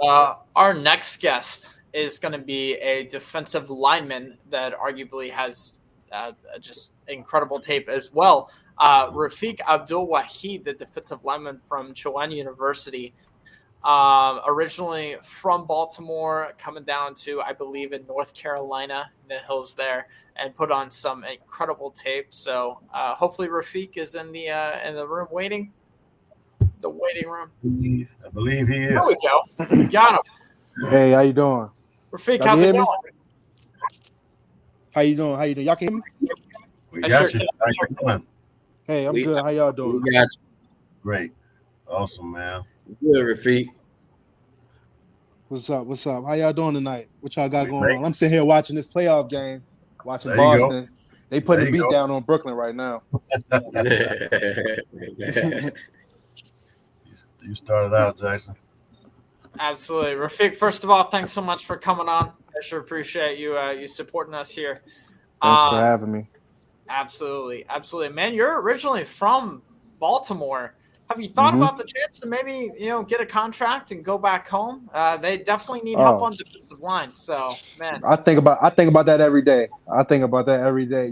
Our next guest is going to be a defensive lineman that arguably has just incredible tape as well. Rafiq Abdul-Wahid, the defensive lineman from Chowan University, originally from Baltimore, coming down to, I believe, in North Carolina, in the hills there, and put on some incredible tape. So hopefully Rafiq is in the room waiting, the waiting room. I believe he is. There we go. We got him. Hey, how you doing? Rafiq, Y'all how's can it hear me? going? How you doing? How you doing? Y'all can hear me? We I got sure you. can. How you doing? Hey, I'm We- good. How y'all doing? We got Great. Awesome, man. you good, Rafiq. What's up? What's up? How y'all doing tonight? What y'all got We going great. on? I'm sitting here watching this playoff game, watching There you go. Boston. They putting There the you beat go. down on Brooklyn right now. You started out, Jason. Absolutely. Rafiq, first of all, thanks so much for coming on. I sure appreciate you supporting us here. Thanks for Um, having me. Absolutely. Absolutely. Man, you're originally from Baltimore. Have you thought Mhm. about the chance to maybe, get a contract and go back home? They definitely need help Oh, on defensive line. So, man, I think about that every day. I think about that every day.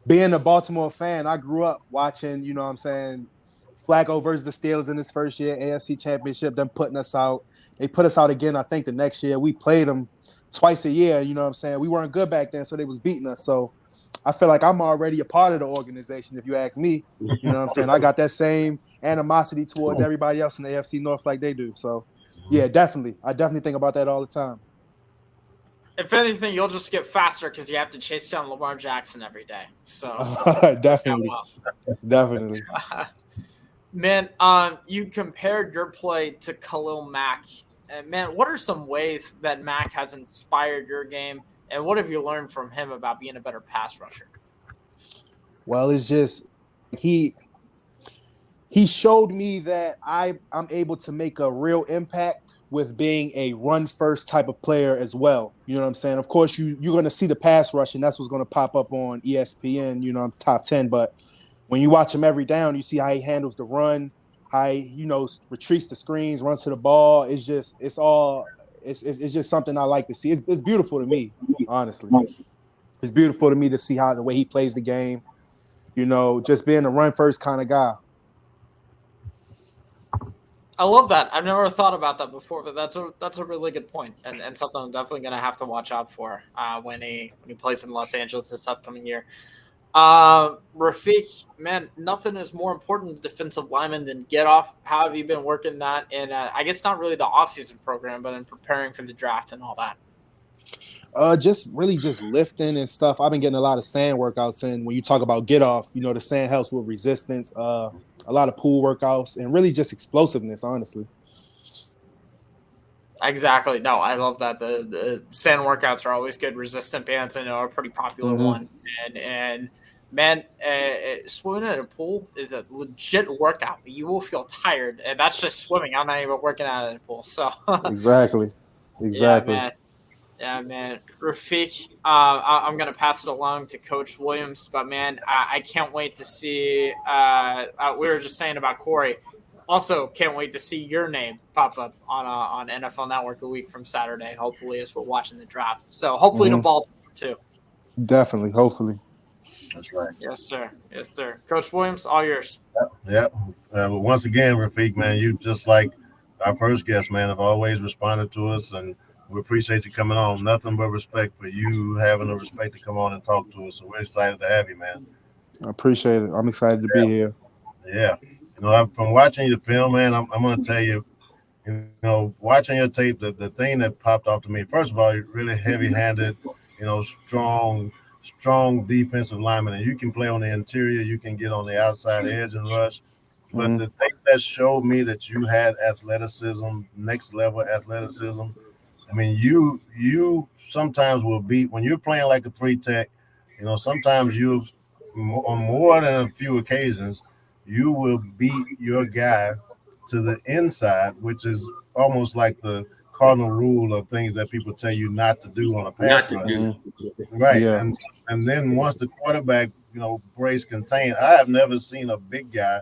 Being a Baltimore fan, I grew up watching, what I'm saying, Flacco versus the Steelers in his first year, AFC Championship, them putting us out. They put us out again, I think, the next year. We played them twice a year, you know what I'm saying? We weren't good back then, so they was beating us. So I feel like I'm already a part of the organization, if you ask me. You know what I'm saying? I got that same animosity towards everybody else in the AFC North like they do. So, yeah, definitely. I definitely think about that all the time. if anything, you'll just get faster because you have to chase down Lamar Jackson every day. So, Definitely. well. Definitely. Man, you compared your play to Khalil Mack. And man, what are some ways that Mack has inspired your game? And what have you learned from him about being a better pass rusher? Well, it's just he showed me that I'm able to make a real impact with being a run first type of player as well. You know what I'm saying? Of course, you're going to see the pass rush, and that's what's going to pop up on ESPN. Top 10. But when you watch him every down, you see how he handles the run, how he retreats the screens, runs to the ball. It's just something I like to see. It's beautiful to me, honestly. It's beautiful to me to see how the way he plays the game. Just being a run first kind of guy. I love that. I've never thought about that before, but that's a really good point, and something I'm definitely going to have to watch out for when he plays in Los Angeles this upcoming year. Rafiq, man, nothing is more important to defensive linemen than get off. How have you been working that in, I guess not really the offseason program, but in preparing for the draft and all that? Just really just lifting and stuff. I've been getting a lot of sand workouts in. When you talk about get off, the sand helps with resistance. A lot of pool workouts and really just explosiveness, honestly. Exactly. No, I love that. The sand workouts are always good. Resistant bands, I know, are a pretty popular one. And man, swimming in a pool is a legit workout. You will feel tired, and that's just swimming. I'm not even working out in a pool. So Exactly. Yeah, man. Rafiq, I'm going to pass it along to Coach Williams, but man, I can't wait to see. We were just saying about Corey. Also, can't wait to see your name pop up on NFL Network a week from Saturday, hopefully, as we're watching the draft. So, hopefully, to Baltimore, too. Definitely, hopefully. That's right. Yes, sir. Yes, sir. Coach Williams, all yours. Yep. But once again, Rafiq, man, you just like our first guest, man, have always responded to us, and we appreciate you coming on. Nothing but respect for you having the respect to come on and talk to us. So we're excited to have you, man. I appreciate it. I'm excited to be here. Yeah. From watching your film, man, I'm going to tell you, watching your tape, the thing that popped off to me, first of all, you're really heavy-handed, strong defensive lineman, and you can play on the interior, you can get on the outside edge and rush. But the thing that showed me that you had athleticism, next level athleticism. I mean, you sometimes will beat when you're playing like a three tech. Sometimes you, on more than a few occasions, you will beat your guy to the inside, which is almost like the cardinal rule of things that people tell you not to do on a pass rush. Right. Yeah. And then once the quarterback, breaks contain, I have never seen a big guy,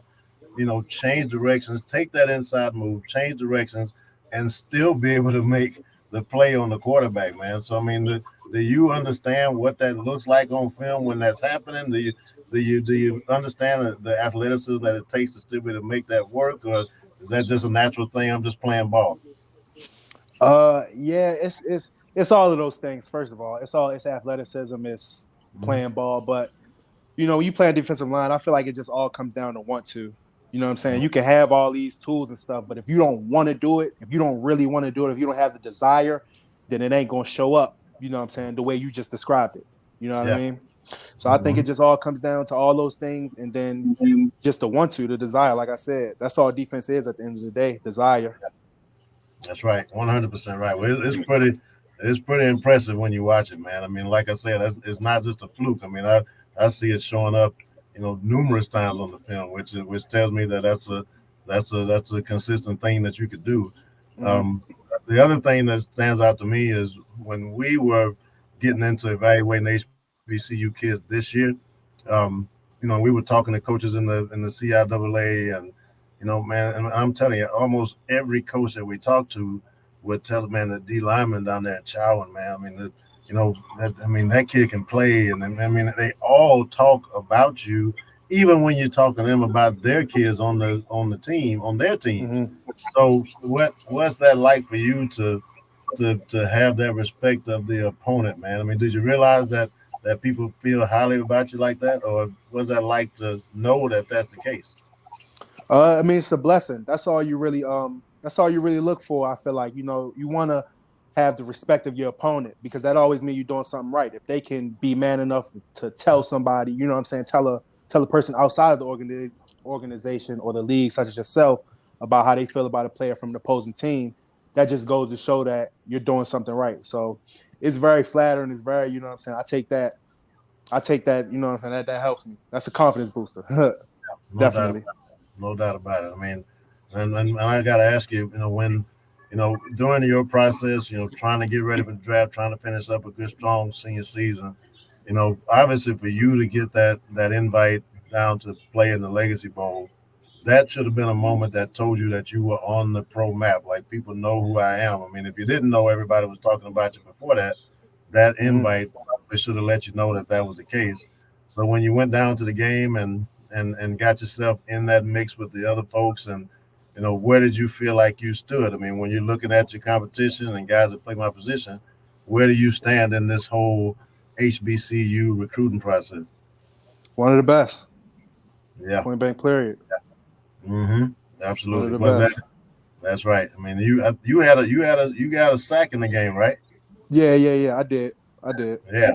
change directions, take that inside move, change directions, and still be able to make the play on the quarterback, man. So I mean, do you understand what that looks like on film when that's happening? Do you understand the athleticism that it takes to still be able to make that work, or is that just a natural thing? I'm just playing ball. Yeah, it's all of those things. First of all, it's athleticism, it's Mhm. playing ball, but when you play a defensive line, I feel like it just all comes down to want to. You know what I'm saying? You can have all these tools and stuff, but if you don't want to do it, if you don't really want to do it, if you don't have the desire, then it ain't gonna show up. You know what I'm saying? The way you just described it. You know what I Yeah. mean? So I think Mhm. it just all comes down to all those things, and then just the want to, the desire. Like I said, that's all defense is at the end of the day: desire. That's right, 100% right. Well, it's pretty impressive when you watch it, man. I mean, like I said, it's not just a fluke. I mean, I see it showing up, numerous times on the film, which tells me that that's a consistent thing that you could do. Mm-hmm. Um, the other thing that stands out to me is when we were getting into evaluating HBCU kids this year. Um, we were talking to coaches in the CIAA and man, and I'm telling you, almost every coach that we talk to would tell man the D lineman down there at Chowan, man. I mean, that kid can play, and I mean, they all talk about you, even when you're talking to them about their kids on the team, on their teams. Mm-hmm. So, what's that like for you to have that respect of the opponent, man? I mean, did you realize that people feel highly about you like that, or was that like to know that that's the case? I mean, it's a blessing. That's all you really look for. I feel like you want to have the respect of your opponent because that always means you're doing something right. If they can be man enough to tell somebody, you know what I'm saying, tell a person outside of the organization or the league, such as yourself, about how they feel about a player from the opposing team, that just goes to show that you're doing something right. So it's very flattering. It's very, you know what I'm saying. I take that. You know what I'm saying. That helps me. That's a confidence booster. No doubt. Definitely. No doubt about it. I mean, and I got to ask you, when, during your process, trying to get ready for the draft, trying to finish up a good, strong senior season, obviously for you to get that invite down to play in the Legacy Bowl, that should have been a moment that told you that you were on the pro map. Like people know who I am. I mean, if you didn't know, everybody was talking about you before that. That Mm-hmm. invite probably should have let you know that that was the case. So when you went down to the game and got yourself in that mix with the other folks, and where did you feel like you stood? I mean, when you're looking at your competition and guys that play my position, where do you stand in this whole HBCU recruiting process? One of the best. Yeah. Point blank period. Mm-hmm. One of Absolutely. the Was that? best. That's right. I mean, you got a sack in the game, right? Yeah. I did. Yeah.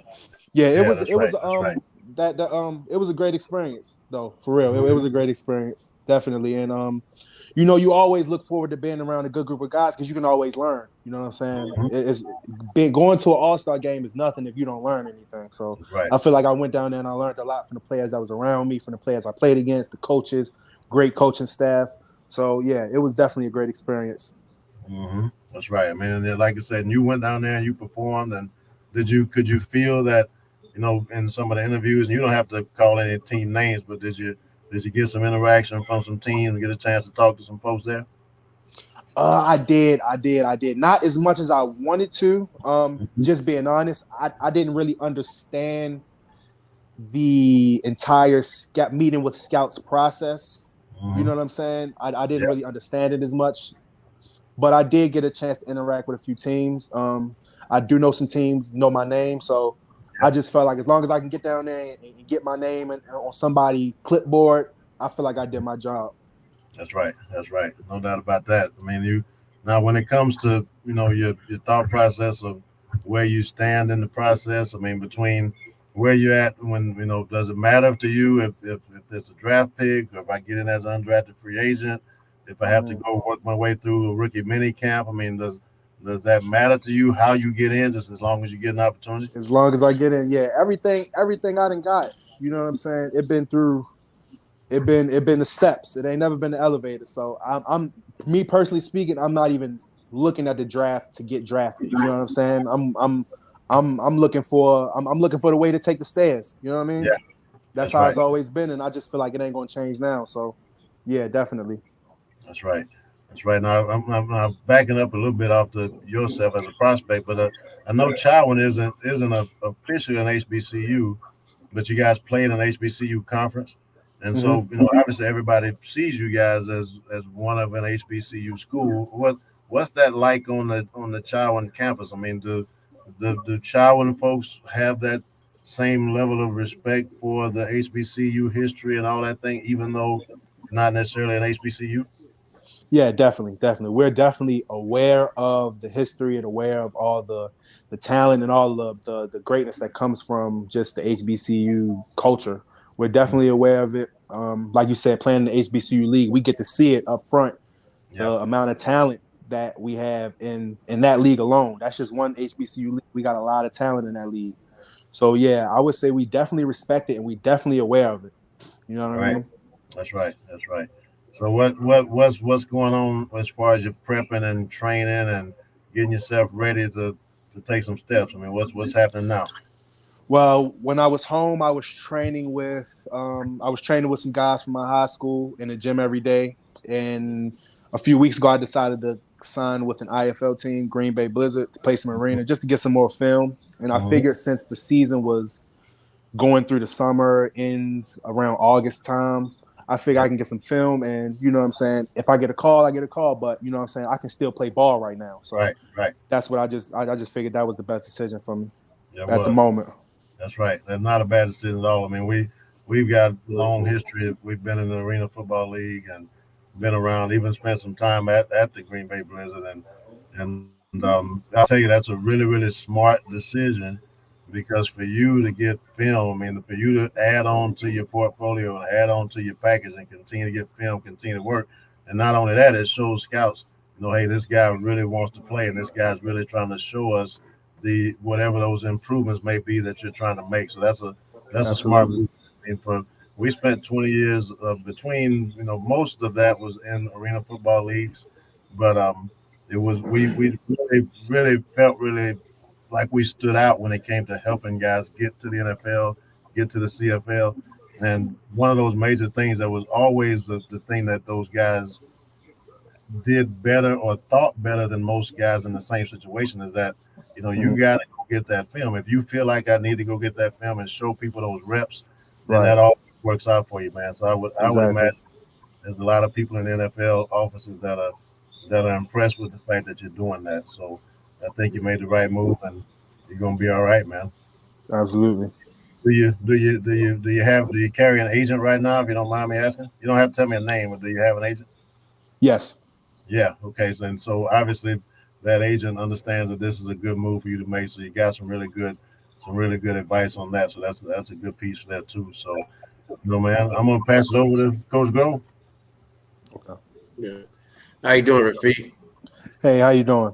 Yeah, it Yeah. was That's it right. was That's right. that it was a great experience though, for real. It was a great experience, definitely. And you always look forward to being around a good group of guys because you can always learn. You know what I'm saying? Mhm. It's being going to an all-star game is nothing if you don't learn anything. So Right. I feel like I went down there and I learned a lot from the players that was around me, from the players I played against, the coaches, great coaching staff. So yeah, it was definitely a great experience. That's right. I mean, and then, like I said, and you went down there and you performed. And could you feel that, in some of the interviews, and you don't have to call any team names, but did you get some interaction from some teams and get a chance to talk to some folks there? I did. Not as much as I wanted to. Mhm. Just being honest, I didn't really understand the entire scout meeting with scouts process. You Mhm. know what I'm saying? I didn't Yeah. really understand it as much, but I did get a chance to interact with a few teams. I do know some teams know my name, so Yeah. I just felt like as long as I can get down there and get my name on somebody clipboard, I feel like I did my job. That's right. That's right. No doubt about that. I mean, now when it comes to your thought process of where you stand in the process. I mean, between where you're at when does it matter to you if it's a draft pick or if I get in as an undrafted free agent, if I have to Mhm. go work my way through a rookie mini camp? I mean, does that matter to you how you get in, just as long as you get an opportunity? As long as I get in, yeah, everything I done got. You know what I'm saying? It been the steps. It ain't never been the elevator. So I'm me personally speaking, I'm not even looking at the draft to get drafted. You know what I'm saying? I'm looking for the way to take the stairs. You know what I mean? Yeah, That's that's how right. it's always been, and I just feel like it ain't gonna change now. So yeah, definitely. That's right. That's right. Now I'm backing up a little bit off the yourself as a prospect, but I know Chowan isn't officially an HBCU, but you guys played an HBCU conference, and Mm-hmm. so obviously everybody sees you guys as one of an HBCU school. What's that like on the Chowan campus? I mean, do Chowan folks have that same level of respect for the HBCU history and all that thing, even though not necessarily an HBCU? Yeah, definitely. We're definitely aware of the history and aware of all the talent and all of the greatness that comes from just the HBCU culture. We're definitely aware of it. Like you said, playing the HBCU league, we get to see it up front. The Yeah. amount of talent that we have in that league alone. That's just one HBCU league. We got a lot of talent in that league. So yeah, I would say we definitely respect it and we definitely aware of it. You know what I Right. mean? That's right. That's right. So what's going on as far as your prepping and training and getting yourself ready to take some steps? I mean, what's happening now? Well, when I was home, I was training with some guys from my high school in the gym every day. And a few weeks ago, I decided to sign with an IFL team, Green Bay Blizzard, to play some arena just to get some more film. And I Mhm. figured since the season was going through the summer, ends around August time, I figure I Yep. can get some film. And you know what I'm saying? If I get a call, I get a call. But you know what I'm saying? I can still play ball right now. So Right. Right. that's what I just figured that was the best decision from That at the was. moment. That's right. That's not a bad decision at all. I mean, we've got long history. We've been in the Arena Football League and been around. Even spent some time at the Green Bay Blizzard, and I'll tell you that's a really smart decision because for you to get film, I mean, for you to add on to your portfolio and add on to your package and continue to get film, continue to work, and not only that, it shows scouts, hey, this guy really wants to play, and this guy's really trying to show us the whatever those improvements may be that you're trying to make. So that's a smart Absolutely. move. I mean, we spent 20 years between most of that was in arena football leagues, but it was we really felt really like we stood out when it came to helping guys get to the NFL, get to the CFL, and one of those major things that was always the thing that those guys did better or thought better than most guys in the same situation is that you Mhm. got to go get that film. If you feel like I need to go get that film and show people those reps, then Right. that all works out for you, man. So I would Exactly. imagine there's a lot of people in the NFL offices that are impressed with the fact that you're doing that. So I think you made the right move, and you're gonna be all right, man. Absolutely. Do you carry an agent right now? If you don't mind me asking, you don't have to tell me a name, but do you have an agent? Yes. Yeah. Okay. So obviously that agent understands that this is a good move for you to make. So you got some really good advice on that. So that's a good piece for that too. So man, I'm gonna pass it over to Coach Go. Okay. Yeah. How you doing, Rafiq? Hey, how you doing?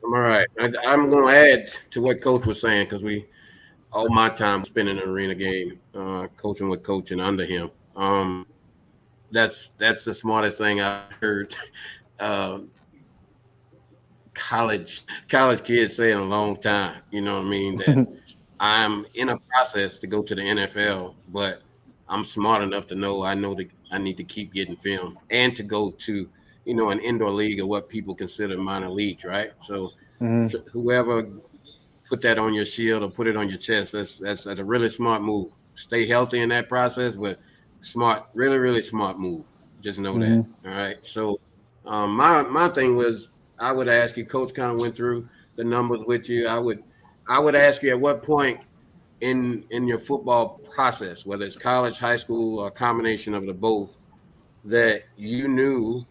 I'm all right. I'm going to add to what Coach was saying because all my time spent in an arena game, coaching with Coach and under him. That's the smartest thing I've heard uh, college kids say in a long time. You know what I mean? That I'm in a process to go to the NFL, but I'm smart enough to know that I need to keep getting film and to go to an indoor league or what people consider minor leagues, right? Mhm. So whoever put that on your shield or put it on your chest, that's a really smart move. Stay healthy in that process, but smart, really smart move. Just know that. Mhm. All right. So my thing was I would ask you, Coach kind of went through the numbers with you. I would ask you at what point in your football process, whether it's college, high school, or a combination of the both, that you knew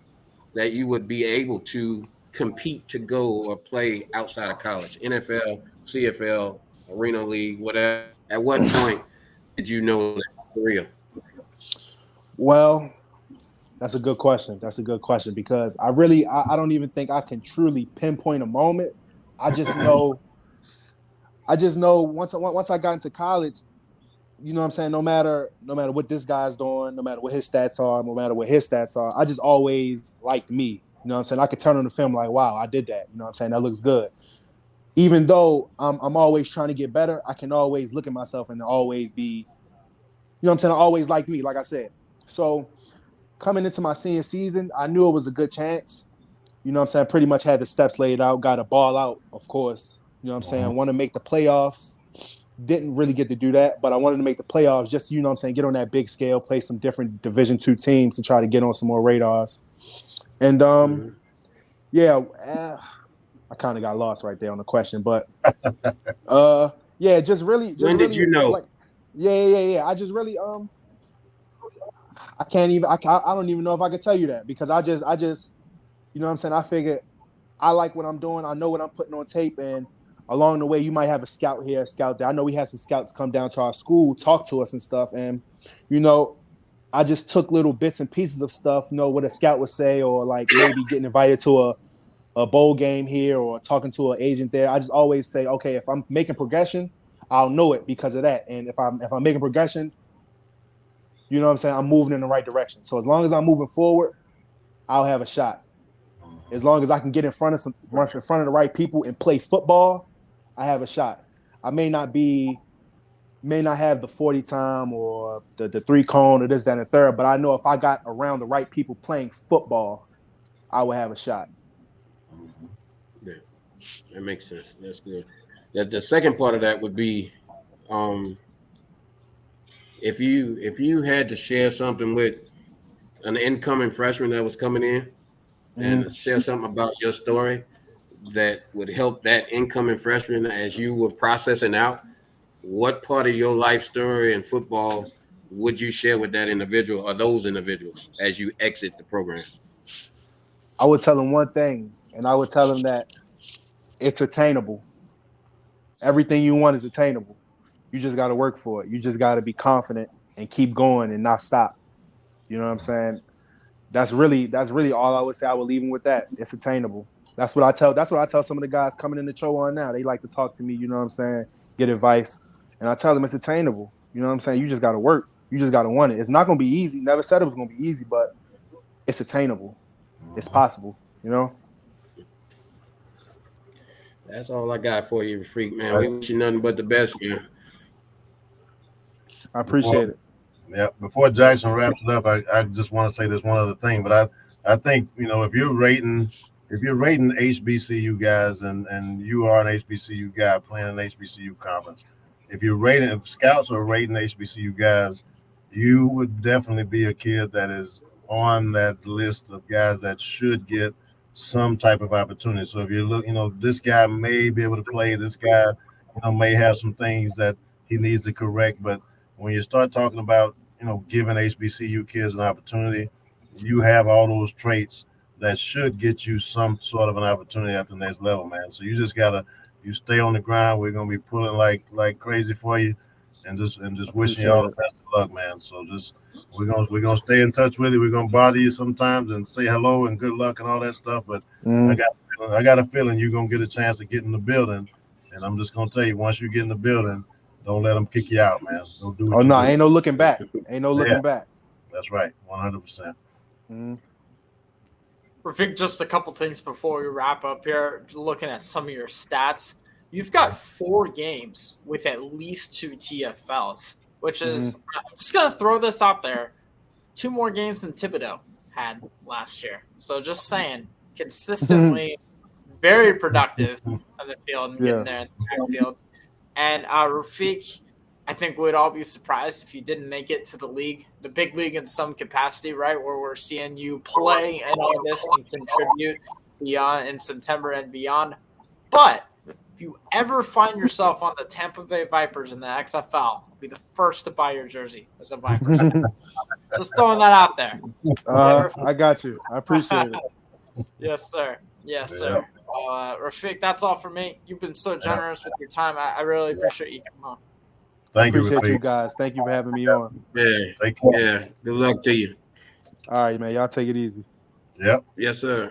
that you would be able to compete to go or play outside of college, NFL, CFL, Arena League, whatever. At what point did you know that for real? Well, that's a good question. That's a good question because I don't even think I can truly pinpoint a moment. I just know once I got into college, you know what I'm saying, no matter what this guy's doing, no matter what his stats are, no matter what his stats are, I just always liked me. You know what I'm saying? I could turn on the film like, wow, I did that. You know what I'm saying? That looks good. Even though I'm always trying to get better, I can always look at myself and always be, you know what I'm saying? I always liked me, like I said. So coming into my senior season, I knew it was a good chance. You know what I'm saying? Pretty much had the steps laid out, got a ball out, of course. You know what I'm saying? Want to make the playoffs. Didn't really get to do that, but I wanted to make the playoffs just, you know what I'm saying, get on that big scale, play some different Division II teams to try to get on some more radars. And, yeah, I kind of got lost right there on the question, but, yeah, just really. When did you know? Like, yeah. I just really, I can't even, I don't even know if I could tell you that because I just, you know what I'm saying? I figured I like what I'm doing. I know what I'm putting on tape, and along the way, you might have a scout here, a scout there. I know we had some scouts come down to our school, talk to us and stuff. And, you know, I just took little bits and pieces of stuff, you know, what a scout would say, or like maybe getting invited to a bowl game here or talking to an agent there. I just always say, okay, if I'm making progression, I'll know it because of that. And if I'm making progression, you know what I'm saying, I'm moving in the right direction. So as long as I'm moving forward, I'll have a shot. As long as I can get in front of the right people and play football, I have a shot. I may not have the 40 time or the 3 cone or this, that, and the third, but I know if I got around the right people playing football, I would have a shot. Yeah, that makes sense. That's good. The second part of that would be, if you had to share something with an incoming freshman that was coming in and share something about your story that would help that incoming freshman as you were processing out, what part of your life story in football would you share with that individual or those individuals as you exit the program? I would tell them one thing, and I would tell them that it's attainable. Everything you want is attainable. You just got to work for it. You just got to be confident and keep going and not stop. You know what I'm saying? That's really all I would say. I would leave them with that. It's attainable. That's what I tell some of the guys coming in the Chowan now. They like to talk to me, you know what I'm saying, get advice. And I tell them it's attainable. You know what I'm saying? You just got to work. You just got to want it. It's not going to be easy. Never said it was going to be easy, but it's attainable. It's possible, you know? That's all I got for you, Rafiq, man. We wish you nothing but the best, man. I appreciate it. Yeah. Before Jackson wraps it up, I just want to say this one other thing. But I think, you know, if you're rating HBCU guys and you are an HBCU guy playing an HBCU conference, if scouts are rating HBCU guys, you would definitely be a kid that is on that list of guys that should get some type of opportunity. So if you look, you know, this guy may be able to play, this guy, you know, may have some things that he needs to correct. But when you start talking about, you know, giving HBCU kids an opportunity, you have all those traits that should get you some sort of an opportunity at the next level, man. So you just you stay on the grind. We're gonna be pulling like crazy for you, and just wishing you all the best of luck, man. So just we're gonna stay in touch with you. We're gonna bother you sometimes and say hello and good luck and all that stuff. But I got a feeling you're gonna get a chance to get in the building, and I'm just gonna tell you, once you get in the building, don't let them kick you out, man. Don't do what you do. Ain't no looking back. Ain't no looking back. That's right, 100%. Rafiq, just a couple things before we wrap up here. Looking at some of your stats, you've got 4 games with at least 2 TFLs, which is, I'm just going to throw this out there, 2 more games than Thibodeau had last year. So just saying, consistently very productive on the field and getting there in the backfield. And Rafiq, I think we'd all be surprised if you didn't make it to the league, the big league in some capacity, right, where we're seeing you play in August and contribute beyond in September and beyond. But if you ever find yourself on the Tampa Bay Vipers in the XFL, I'll be the first to buy your jersey as a Vipers. Just throwing that out there. I got you. I appreciate it. Yes, sir. Yes, sir. Rafiq, that's all for me. You've been so generous with your time. I really appreciate you coming on. Thank you, appreciate you guys. Thank you for having me on. Yeah. Good luck to you. All right, man. Y'all take it easy. Yep. Yes, sir.